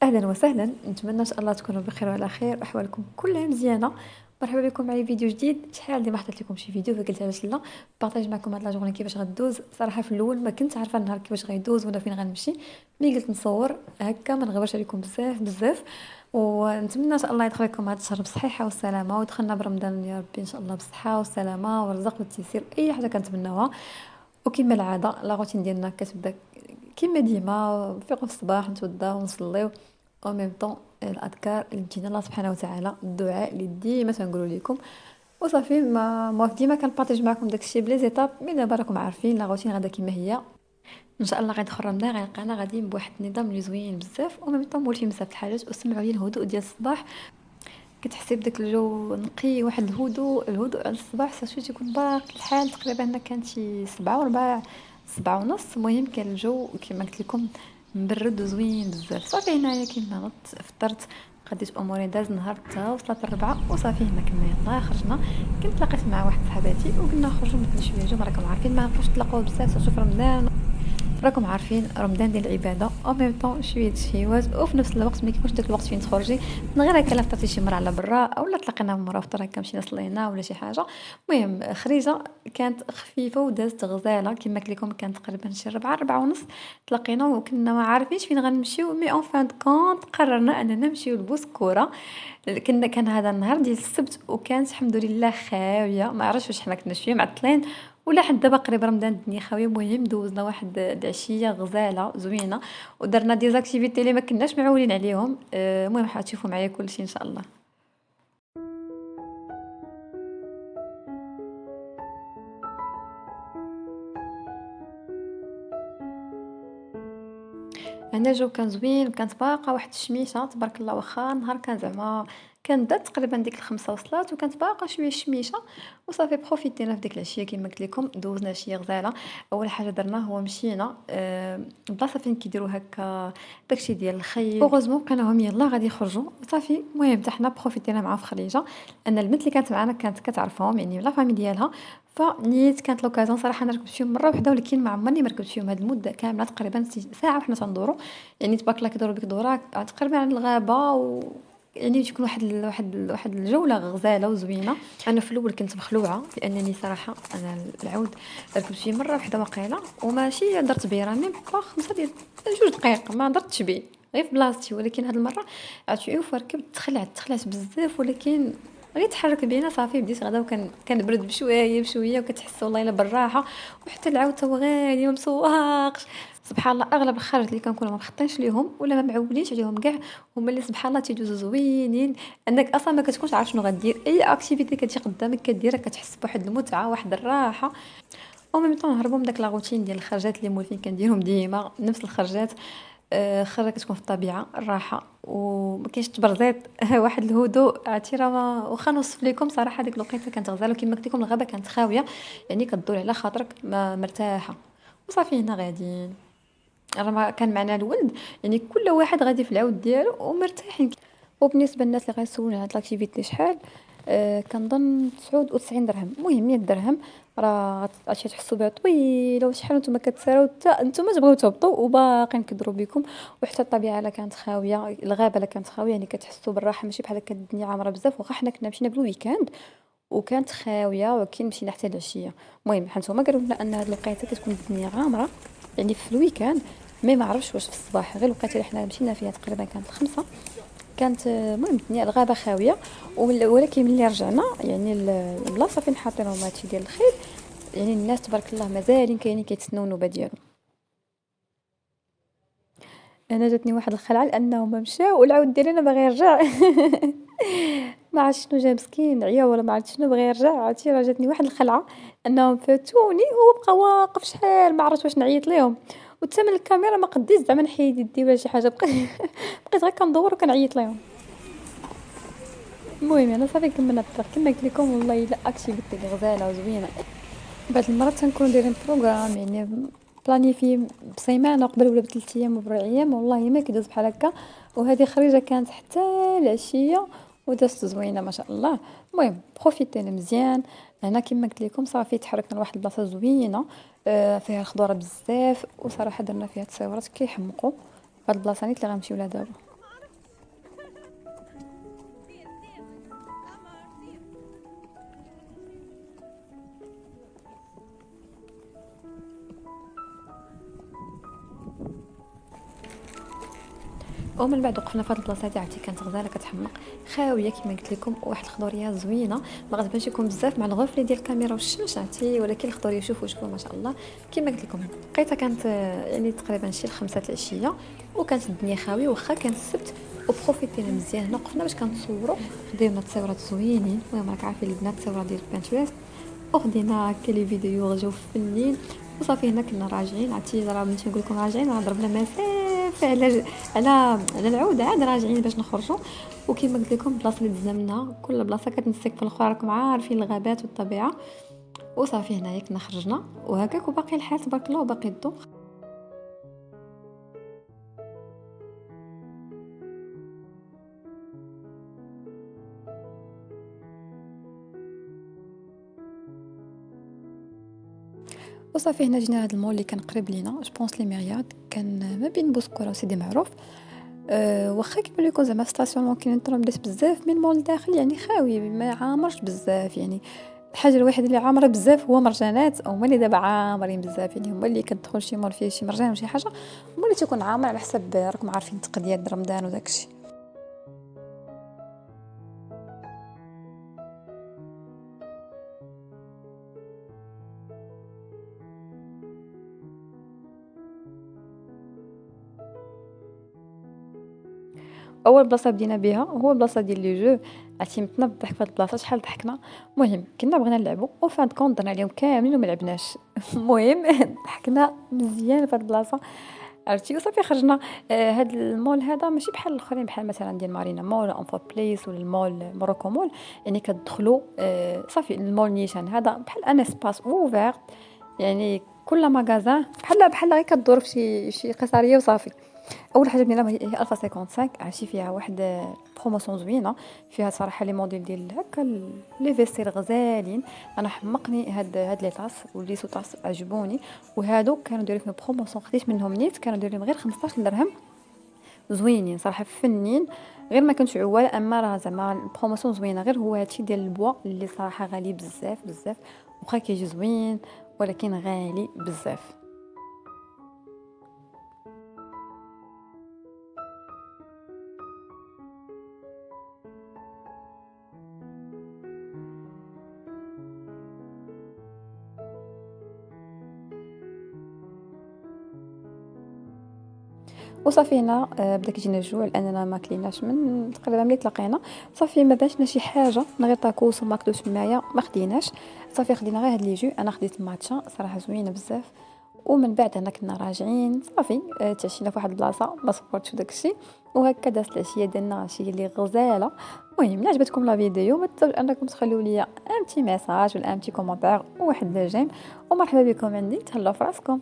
اهلا وسهلا، نتمنى ان شاء الله تكونوا بخير وعلى خير واحوالكم كلها مزيانه. مرحبا بكم معي فيديو جديد. شحال ديما حطيت لكم شي فيديو فقلت علاش لا بارطاج معكم هاد لا جورني كيفاش غدوز. صراحه في الاول ما كنت عارفه النهار كيفاش غيدوز ولا فين غنمشي، ملي قلت نصور هكا ما نغبرش عليكم بزاف بزاف. ونتمنى ان شاء الله يدخل لكم هذا الشهر بالصحه والسلامه، ودخلنا برمضان يا ربي ان شاء الله بالصحه والسلامه والرزق والتيسير، اي حاجه كنتمناوها. وكما العاده لا روتين ديالنا كتبدا كما ديما، نفيقوا في الصباح نتوضاو ونصليو او ميم طون الاذكار اللي بتينا الله سبحانه وتعالى، الدعاء اللي ديما تنقولوا لكم. وصافي ما ديما كنبارطاج معكم داكشي بلي زيتاب، مي دابا راكم عارفين لا روتين غادا كما هي. ان شاء الله غيدخل رمضان غيلقانا غاديين بواحد النظام اللي زوين بزاف، او ميم طون مولفين بزاف الحاجات وسمعوا لي الهدوء ديال الصباح. كتحسي بداك الجو نقي، واحد الهدوء على الصباح، ساشو تيكون باقي الحال تقريبا. انا كانت شي 7 وربع 7 ونص، المهم كان الجو كما قلت لكم مبرد وزوين بزاف. صافي هنايا كنا نضت فطرت، قضيت اموري، داز النهار حتى وصلت الربعة، وصافي هنا كنا يلاه خرجنا. كنت تلاقيت مع واحد صاحباتي وقلنا نخرجوا نبدلوا شويه جو، راكم عارفين ما نعرفوش نتلاقاو بزاف ساشو في رمضان. راكم عارفين رمضان ديال العباده او ميم طون شويه شهيوات، وفي نفس الوقت ما كيكونش داك الوقت فين تخرجي من غير هكا لا فطرتي شي مرة على برا، اولا تلاقينا مرة فطر هكا مشينا صلينا ولا شي حاجه. المهم خريجه كانت خفيفه ودازت غزاله كما قلت لكم، كانت تقريبا شي 4 4 ونص. تلاقينا وكنا ما عارفينش فين غنمشيو، مي اون فان كونط قررنا اننا نمشيو لبوسكوره. كان هذا النهار ديال السبت، وكانت الحمد لله خاويه، ما عرفتش واش حنا كنا شويه معطلين ولا حد دابا قريب رمضان الدنيا خاويه. المهم دوزنا واحد العشيه غزاله زوينه، ودرنا دي زاكتيفيتي اللي ما كناش معولين عليهم. المهم حتشوفوا معايا كلشي ان شاء الله. هنا الجو كان زوين، وكانت باقا واحد الشميشه تبارك الله، واخا النهار كان زعما كان دات تقريبا ديك الخمسة وصلات، وكانت باقا شويه الشميشه. وصافي بروفيتينا في ديك العشيه كما قلت لكم، دوزنا عشيه غزاله. اول حاجه درنا هو مشينا بلاصه فين كيديروا هكا داكشي ديال الخيل. اوغوزمون كانوا هم يلا غادي يخرجوا صافي. المهم حتى حنا بروفيتينا مع خريجه، ان البنت اللي كانت معنا كانت كتعرفهم يعني لا فامي ديالها. فنيت كانت لوكازيون صراحه انا ركبت فيهم مره واحده، ولكن ما عمرني ما ركبت فيهم هاد المده كامله تقريبا ساعه وحنا تندوروا. يعني تبارك الله كيدوروا بك دوره تقريبا على الغابه يعني تكون واحد الجوله غزاله وزوينه. انا في الاول كنت مخلوعه لانني صراحه انا العود ركبت فيه مره واحده واقيلا، وماشي درت بيه راني با 5 دقائق ما درتش بيه غير في بلاصتي. ولكن هاد المره عرفتي ركبت تخلعت بزاف، ولكن غير تحرك بينا صافي بديت غدا، كان برد بشويه بشويه، وكتحس والله الا بالراحه. وحتى العود تا هو غادي ومسواقش. سبحان الله اغلب الخرج اللي كنكونوا ما مخطينش ليهم ولا ما معولينش عليهم كاع، هما اللي سبحان الله تيدوزوا زوينين. انك اصلا ما كتكونش عارف شنو غدير، اي اكتيفيتي كتجي قدامك كديرها كتحس بواحد المتعه واحد الراحه. او ميم طون نهربوا من داك لا روتين ديال الخرجات اللي مولفين كنديرهم ديما نفس الخرجات. خرجه كتكون في الطبيعه الراحه وما كاينش تبرزيط واحد الهدوء. عرفتي راه واخا نوصف لكم صراحه ديك الوقيته كانت غزاله، كما قلت لكم الغابه كانت خاويه، يعني كدور على خاطرك ما مرتاحه. وصافي هنا غاديين، راه كان معنا الولد، يعني كل واحد غادي في العود ديالو ومرتاحين. وبالنسبه للناس اللي غيسولوا على هاد لاكتيفيتي شحال، كنظن 99 درهم، المهم 100 درهم. راه غادي تحسوا بها طويله، وشحال نتوما كتساراو حتى نتوما تبغيو تهبطوا وباقيين كيضروا بكم. وحتى الطبيعه لا كانت خاويه، الغابه لا كانت خاويه، يعني كتحسوا بالراحه، ماشي بحال هكا الدنيا عامره بزاف. واخا حنا كنا مشينا بالويكاند وكانت خاويه، ولكن مشينا حتى العشيه. المهم حيت هما قالوا لنا ان هاد الوقيته كتكون الدنيا غامره يعني في الويكاند، مي ما عرفتش واش في الصباح. غير الوقيته اللي حنا مشينا فيها تقريبا كانت الخمسة، كانت المهم الدنيا الغابه خاويه. ولكن ملي رجعنا يعني البلاصه فين حاطينهم هادشي ديال الخيل، يعني الناس تبارك الله مازالين كاينين كيتسناو النوبه ديالهم. انا جاتني واحد الخلعه لانهم مشاو والعود ديالي انا باغي يرجع ما عرفت شنو جا مسكين عيا ولا ما عرفت شنو بغى يرجع. عرفتي راه جاتني واحد الخلعه انهم فاتوني وهو بقى واقف شحال ما عرفت واش نعيط ليهم. وتا من الكاميرا ما قديت زعما نحيد يدي ولا شي حاجه، بقيت بقيت غير كندور وكنعيط ليهم. المهم انا صافي كملنا الطريق كما قلت لكم، والله الا اكتيفيتي غزاله وزوينه. بعض المرات تنكون دايرين بروغرام يعني بلانيفي بسيمانه قبل ولا ب3 ايام و4 ايام، والله ما كيدوز بحال هكا. وهذه خريجه كانت حتى العشيه ودازت زوينه ما شاء الله. المهم بروفيتينا مزيان. هنا كما قلت لكم صافي تحركنا لواحد البلاصه زوينه، فيها الخضره بزاف، وصراحه درنا فيها تصاورات كيحمقوا. هاد البلاصه نيت اللي غنمشيو لها دابا. ومن بعد وقفنا في هاد البلاصه هادي، عرفتي كانت غزاله كتحمق، خاويه كما قلت لكم، واحد الخضوريه زوينه، ما غتبانش لكم بزاف مع الغفله ديال الكاميرا والشمس، عرفتي، ولكن الخضوريه شوفوا شوفوا ما شاء الله. كما قلت لكم لقيتها كانت يعني تقريبا شي 5 العشيه، وكانت الدنيا خاويه واخا كان السبت، وبروفيتينا مزيان. هنا وقفنا باش كنتصوروا، خدينا تصاورات زوينين، المهم راك عارفين البنات التصاورات ديال بانتريست، وخدينا هكا لي فيديو جاو فنين. وصافي هنا كنا راجعين، عرفتي راه ملي تنقول لكم راجعين راه ضربنا مسافه على العوده عاد راجعين باش نخرجوا. وكما قلت لكم البلاصه اللي دزنا منها كل بلاصه كتنسك في الاخرى، راكم عارفين الغابات والطبيعه. وصافي هنايا كنا خرجنا وهكاك، وباقي الحال تبارك الله وباقي الضوء. وصافي هنا جينا لهاد المول اللي كان قريب لينا، جو بونس لي ميرياد، كان ما بين بوسكوره وسيدي معروف. واخا كيبان لكم زعما ستاسيون كاينين طرمبلات بزاف، من المول داخل يعني خاوي ما عامرش بزاف يعني. الحاجه الوحيده اللي عامره بزاف هو مرجانات، هما اللي دابا عامرين بزاف، يعني هما اللي كتدخل شي مول فيه شي مرجان ولا شي حاجه، هما اللي تيكون عامر على حسب راكم عارفين التقديات رمضان وداكشي. اول بلاصه بدينا بها هو البلاصه ديال لي جو، عرفتي متنا بالضحك في هاد البلاصه، شحال ضحكنا. المهم كنا بغينا نلعبوا وفاد كونط درنا عليهم كاملين وما لعبناش. المهم ضحكنا مزيان في هاد البلاصه، عرفتي. وصافي خرجنا. هاد المول هذا ماشي بحال الاخرين، بحال مثلا ديال مارينا مول، انفا بليس، ولا المول موروكو مول، يعني كتدخلوا صافي المول نيشان هذا بحال ان اسباس اوفير، يعني كل مغازان بحال غير كدور في شي قصريه وصافي. اول حاجه بنينا هي 1055، عرفتي فيها واحد بروموسيون زوينه، فيها صراحه لي موديل ديال هكا لي فيستير غزالين. انا حمقني هاد لي طاس ولي سو طاس عجبوني، وهادو كانوا دايرين فيهم بروموسيون، خديت منهم نيت كانوا دايرين غير 15 درهم، زوينين صراحه فنين، غير ما كنتش عواله، اما راه زعما البروموسيون زوينه. غير هو هادشي ديال البوا اللي صراحه غالي بزاف بزاف، واخا كيجي زوين ولكن غالي بزاف. وصافي هنا بدا كيجينا الجوع لاننا ما كليناش من تقريبا ملي تلاقينا. صافي ما بانش لنا شي حاجه من غير طاكوس وماكلوش معايا ما خديناش. صافي خدينا غير هاد لي جو، انا خديت الماتشا صراحه زوينه بزاف. ومن بعد هنا كنا راجعين صافي تعشينا في واحد البلاصه ما صبرتش وداكشي، وهكا دازت العشيه ديالنا عشيه اللي غزاله. المهم الا عجبتكم لا فيديو ما تنساوش انكم تخليو لي ان بتي ميساج ولا ان بتي كومونتير وواحد جيم، ومرحبا بكم عندي، تهلاو في راسكم.